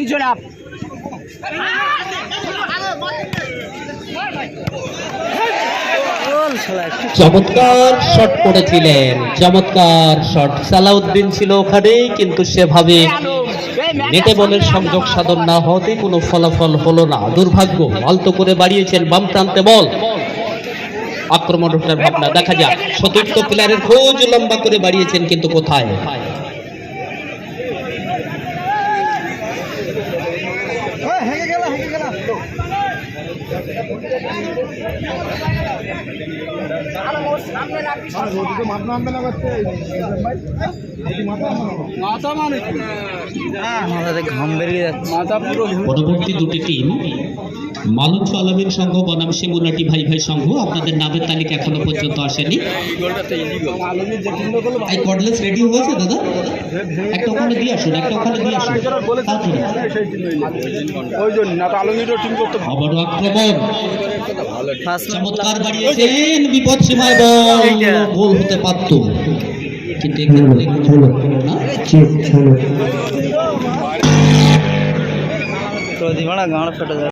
নিচে নাম চমৎকার শট করেছিলেন, চমৎকার শট। সালাউদ্দিন ছিল ওখানে, কিন্তু সেভাবে নেটে বলের সংযোগ সাধন না হতে কোনো ফলাফল হলো না। দুর্ভাগ্য। আলতো করে বাড়িয়েছেন বাম প্রান্তে বল। আক্রমণ ওঠার ভাবনা দেখা যাক। সতীর্থ প্লেয়ারের খোঁজ লম্বা করে বাড়িয়েছেন, কিন্তু কোথায়? পরবর্তী দুটি টিম মালঞ্চ আলমীর সংঘ বনাম শিমুনাটি ভাই ভাই সংঘ। আপনাদের নামের তালিকা এখনো পর্যন্ত আসেনি। কর্ডলেস রেডি হয়েছে দাদা? একটা ওখানে দিয়ে আসুন, একটা ওখানে দিয়ে আসুন। আবারও আক্রমণ, চমৎকার বাড়িয়েছেন, বিপদ সীমায় বল, গোল হতে পারত, কিন্তু এক্ষেত্রে হলো না।